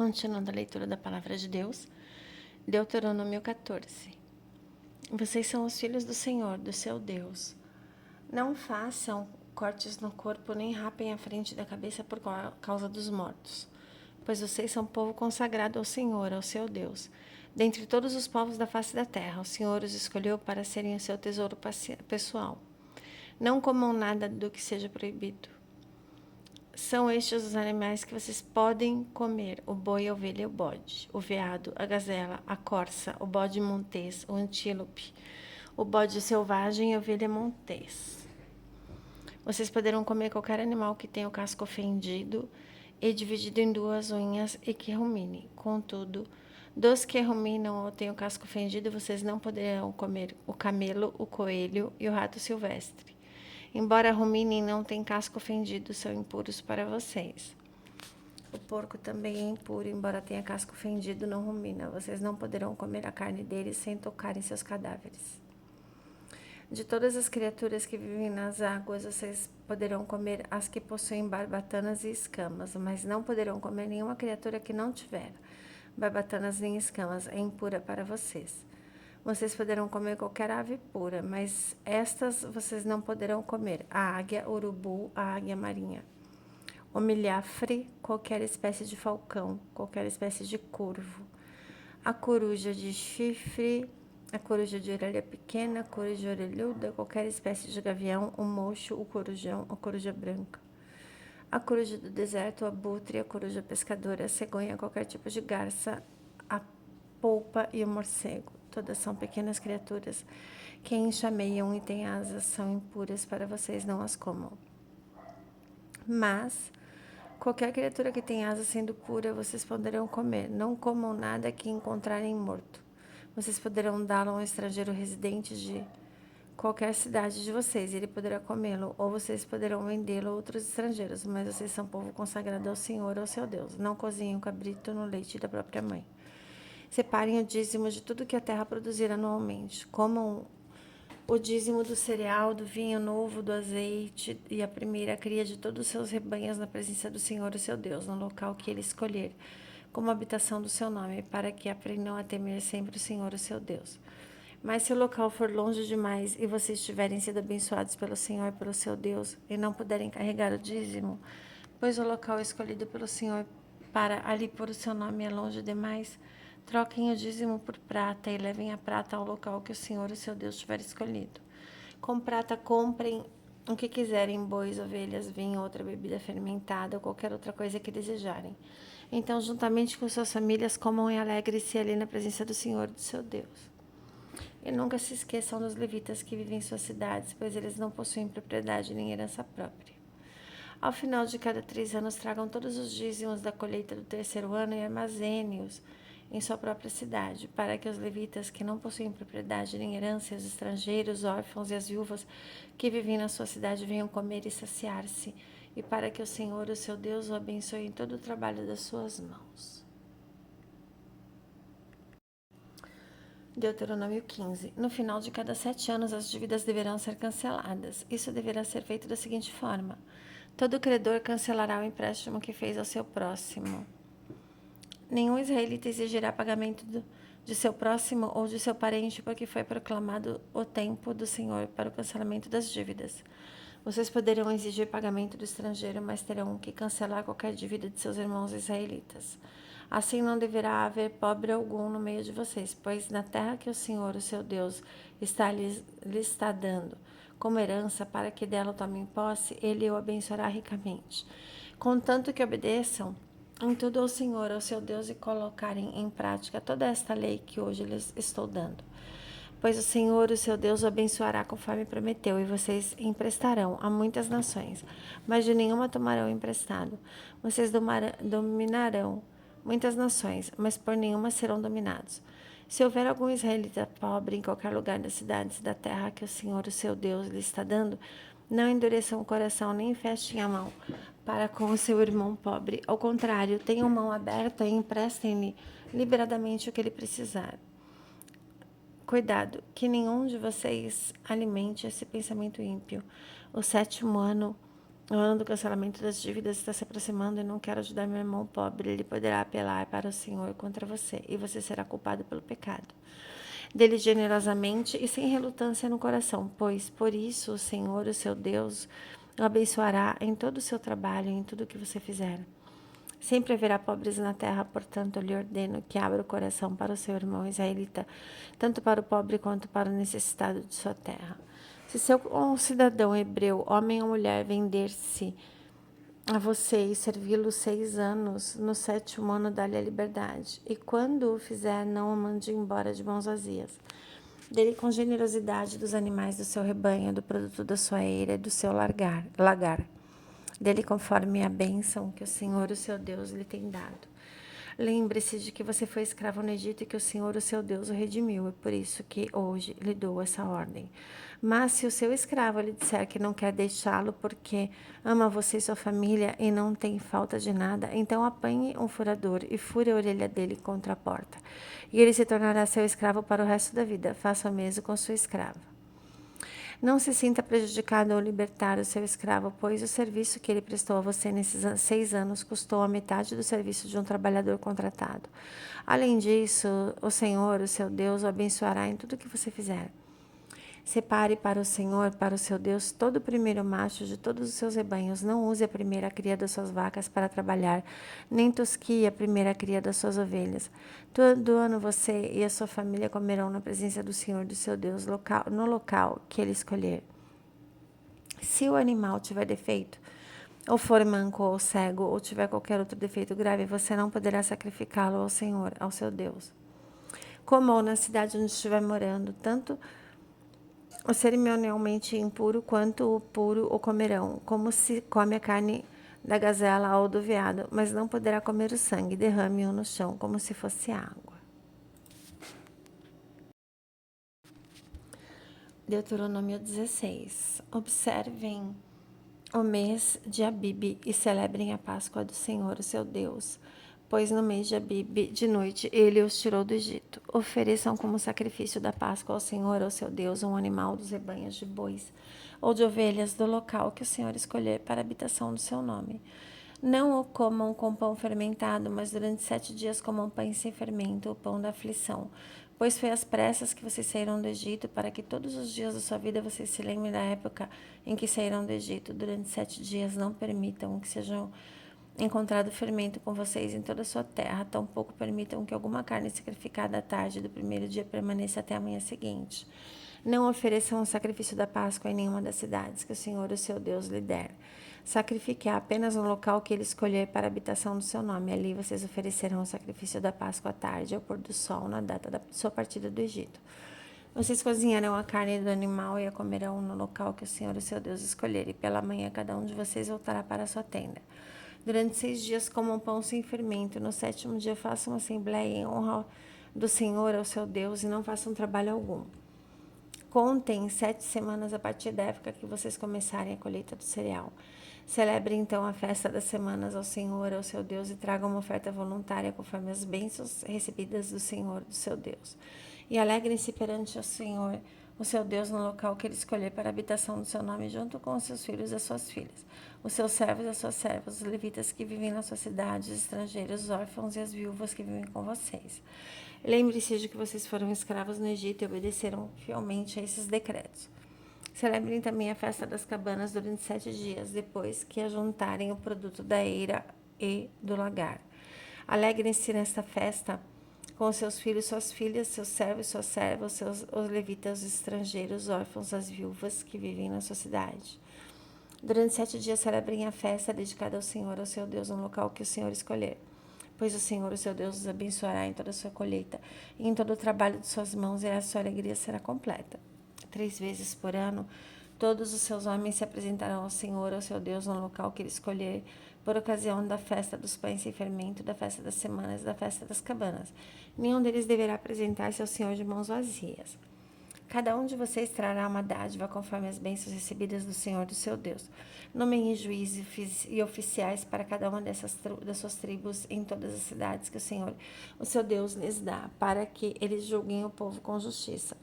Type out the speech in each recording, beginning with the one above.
Continuando a leitura da Palavra de Deus, Deuteronômio 14. Vocês são os filhos do Senhor, do seu Deus. Não façam cortes no corpo, nem rapem a frente da cabeça por causa dos mortos, pois vocês são povo consagrado ao Senhor, ao seu Deus. Dentre todos os povos da face da terra, o Senhor os escolheu para serem o seu tesouro pessoal. Não comam nada do que seja proibido. São estes os animais que vocês podem comer: o boi, a ovelha e o bode, o veado, a gazela, a corça, o bode montês, o antílope, o bode selvagem e a ovelha montês. Vocês poderão comer qualquer animal que tenha o casco fendido e dividido em duas unhas e que rumine. Contudo, dos que ruminam ou têm o casco fendido, vocês não poderão comer o camelo, o coelho e o rato silvestre. Embora ruminem e não tenham casco fendido, são impuros para vocês. O porco também é impuro, embora tenha casco fendido, não rumina. Vocês não poderão comer a carne dele sem tocar em seus cadáveres. De todas as criaturas que vivem nas águas, vocês poderão comer as que possuem barbatanas e escamas, mas não poderão comer nenhuma criatura que não tiver barbatanas nem escamas, é impura para vocês. Vocês poderão comer qualquer ave pura, mas estas vocês não poderão comer: a águia, o urubu, a águia marinha, o milhafre, qualquer espécie de falcão, qualquer espécie de corvo, a coruja de chifre, a coruja de orelha pequena, a coruja orelhuda, qualquer espécie de gavião, o mocho, o corujão, a coruja branca, a coruja do deserto, o abutre, a coruja pescadora, a cegonha, qualquer tipo de garça, a polpa e o morcego. Todas são pequenas criaturas que enxameiam e têm asas, são impuras para vocês, não as comam. Mas qualquer criatura que tem asas sendo pura, vocês poderão comer. Não comam nada que encontrarem morto. Vocês poderão dá-lo a um estrangeiro residente de qualquer cidade de vocês, ele poderá comê-lo, ou vocês poderão vendê-lo a outros estrangeiros, mas vocês são povo consagrado ao Senhor, ao seu Deus. Não cozinhem o cabrito no leite da própria mãe. Separem o dízimo de tudo que a terra produzir anualmente. Comam o dízimo do cereal, do vinho novo, do azeite e a primeira cria de todos os seus rebanhos na presença do Senhor, o seu Deus, no local que ele escolher, como habitação do seu nome, para que aprendam a temer sempre o Senhor, o seu Deus. Mas se o local for longe demais e vocês tiverem sido abençoados pelo Senhor e pelo seu Deus e não puderem carregar o dízimo, pois o local escolhido pelo Senhor para ali pôr o seu nome é longe demais, troquem o dízimo por prata e levem a prata ao local que o Senhor, o seu Deus, tiver escolhido. Com prata comprem o que quiserem: bois, ovelhas, vinho, outra bebida fermentada ou qualquer outra coisa que desejarem. Então, juntamente com suas famílias, comam e alegrem-se ali na presença do Senhor, do seu Deus. E nunca se esqueçam dos levitas que vivem em suas cidades, pois eles não possuem propriedade nem herança própria. Ao final de cada 3 anos, tragam todos os dízimos da colheita do 3º ano e armazene-os em sua própria cidade, para que os levitas que não possuem propriedade nem herança, os estrangeiros, órfãos e as viúvas que vivem na sua cidade venham comer e saciar-se, e para que o Senhor, o seu Deus, o abençoe em todo o trabalho das suas mãos. Deuteronômio 15. No final de cada 7 anos, as dívidas deverão ser canceladas. Isso deverá ser feito da seguinte forma: todo credor cancelará o empréstimo que fez ao seu próximo. Nenhum israelita exigirá pagamento de seu próximo ou de seu parente, porque foi proclamado o tempo do Senhor para o cancelamento das dívidas. Vocês poderão exigir pagamento do estrangeiro, mas terão que cancelar qualquer dívida de seus irmãos israelitas. Assim não deverá haver pobre algum no meio de vocês, pois na terra que o Senhor, o seu Deus, lhes está dando como herança para que dela tomem posse, ele o abençoará ricamente. Contanto que obedeçam em tudo ao Senhor, ao seu Deus, e colocarem em prática toda esta lei que hoje lhes estou dando. Pois o Senhor, o seu Deus, o abençoará conforme prometeu, e vocês emprestarão a muitas nações, mas de nenhuma tomarão emprestado. Vocês dominarão muitas nações, mas por nenhuma serão dominados. Se houver algum israelita pobre em qualquer lugar das cidades da terra que o Senhor, o seu Deus, lhe está dando, não endureçam o coração nem fechem a mão para com o seu irmão pobre. Ao contrário, tenham mão aberta e emprestem-lhe liberadamente o que ele precisar. Cuidado, que nenhum de vocês alimente esse pensamento ímpio. O 7º ano O ano do cancelamento das dívidas está se aproximando e não quero ajudar meu irmão pobre. Ele poderá apelar para o Senhor contra você e você será culpado pelo pecado dele generosamente e sem relutância no coração, pois por isso o Senhor, o seu Deus, o abençoará em todo o seu trabalho e em tudo o que você fizer. Sempre haverá pobres na terra, portanto, eu lhe ordeno que abra o coração para o seu irmão israelita, tanto para o pobre quanto para o necessitado de sua terra. Se seu um cidadão hebreu, homem ou mulher, vender-se a você e servi-lo 6 anos, no 7º ano dá-lhe a liberdade. E quando o fizer, não o mande embora de mãos vazias. Dele com generosidade dos animais do seu rebanho, do produto da sua eira e do seu lagar. Dele conforme a bênção que o Senhor, o seu Deus, lhe tem dado. Lembre-se de que você foi escravo no Egito e que o Senhor, o seu Deus, o redimiu. É por isso que hoje lhe dou essa ordem. Mas se o seu escravo lhe disser que não quer deixá-lo porque ama você e sua família e não tem falta de nada, então apanhe um furador e fure a orelha dele contra a porta. E ele se tornará seu escravo para o resto da vida. Faça o mesmo com sua escrava. Não se sinta prejudicado ao libertar o seu escravo, pois o serviço que ele prestou a você nesses 6 anos custou a metade do serviço de um trabalhador contratado. Além disso, o Senhor, o seu Deus, o abençoará em tudo que você fizer. Separe para o Senhor, para o seu Deus, todo o primeiro macho de todos os seus rebanhos. Não use a primeira cria das suas vacas para trabalhar, nem tosquie a primeira cria das suas ovelhas. Todo ano você e a sua família comerão na presença do Senhor, do seu Deus, no local que ele escolher. Se o animal tiver defeito, ou for manco ou cego, ou tiver qualquer outro defeito grave, você não poderá sacrificá-lo ao Senhor, ao seu Deus. Comam na cidade onde estiver morando, tanto o cerimonialmente impuro quanto o puro o comerão, como se come a carne da gazela ou do veado, mas não poderá comer o sangue, derrame-o no chão como se fosse água. Deuteronômio 16. Observem o mês de Abibe e celebrem a Páscoa do Senhor, o seu Deus, pois no mês de Abibe, de noite, ele os tirou do Egito. Ofereçam como sacrifício da Páscoa ao Senhor, ao seu Deus, um animal dos rebanhos de bois ou de ovelhas do local que o Senhor escolher para a habitação do seu nome. Não o comam com pão fermentado, mas durante 7 dias comam pães sem fermento, o pão da aflição. Pois foi às pressas que vocês saíram do Egito, para que todos os dias da sua vida vocês se lembrem da época em que saíram do Egito. Durante 7 dias não permitam que sejam encontrado fermento com vocês em toda a sua terra, tampouco permitam que alguma carne sacrificada à tarde do primeiro dia permaneça até a manhã seguinte. Não ofereçam o sacrifício da Páscoa em nenhuma das cidades que o Senhor, o seu Deus, lhe der. Sacrifique apenas no local que ele escolher para a habitação do seu nome. Ali vocês oferecerão o sacrifício da Páscoa à tarde, ao pôr do sol, na data da sua partida do Egito. Vocês cozinharão a carne do animal e a comerão no local que o Senhor, o seu Deus, escolher. E pela manhã cada um de vocês voltará para a sua tenda. Durante 6 dias comam pão sem fermento. No 7º dia façam assembleia em honra do Senhor, ao seu Deus, e não façam trabalho algum. Contem 7 semanas a partir da época que vocês começarem a colheita do cereal. Celebrem então a festa das semanas ao Senhor, ao seu Deus, e tragam uma oferta voluntária conforme as bênçãos recebidas do Senhor, do seu Deus. E alegrem-se perante o Senhor, o seu Deus, no local que ele escolher para a habitação do seu nome, junto com os seus filhos e as suas filhas, os seus servos e as suas servas, os levitas que vivem na sua cidade, os estrangeiros, os órfãos e as viúvas que vivem com vocês. Lembre-se de que vocês foram escravos no Egito e obedeceram fielmente a esses decretos. Celebrem também a festa das cabanas durante 7 dias, depois que ajuntarem o produto da eira e do lagar. Alegrem-se nesta festa com seus filhos, suas filhas, seus servos, suas servas, os levitas, os estrangeiros, os órfãos, as viúvas que vivem na sua cidade. Durante 7 dias celebrem a festa dedicada ao Senhor, ao seu Deus, no local que o Senhor escolher. Pois o Senhor, o seu Deus, os abençoará em toda a sua colheita e em todo o trabalho de suas mãos, e a sua alegria será completa. 3 vezes por ano, todos os seus homens se apresentarão ao Senhor, ao seu Deus, no local que ele escolher, por ocasião da festa dos pães sem fermento, da festa das semanas, da festa das cabanas. Nenhum deles deverá apresentar-se ao Senhor de mãos vazias. Cada um de vocês trará uma dádiva conforme as bênçãos recebidas do Senhor, do seu Deus. Nomeiem juízes e oficiais para cada uma das suas tribos em todas as cidades que o Senhor, o seu Deus, lhes dá, para que eles julguem o povo com justiça.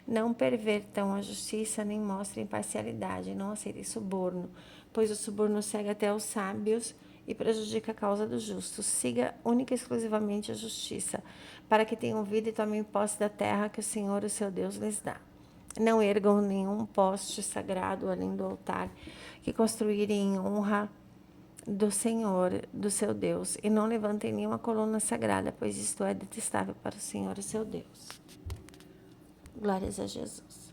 Não pervertam a justiça, nem mostrem parcialidade, não aceitem suborno, pois o suborno cega até os sábios e prejudica a causa dos justos. Siga única e exclusivamente a justiça, para que tenham vida e tomem posse da terra que o Senhor, o seu Deus, lhes dá. Não ergam nenhum poste sagrado além do altar que construírem em honra do Senhor, do seu Deus, e não levantem nenhuma coluna sagrada, pois isto é detestável para o Senhor, o seu Deus. Glórias a Jesus.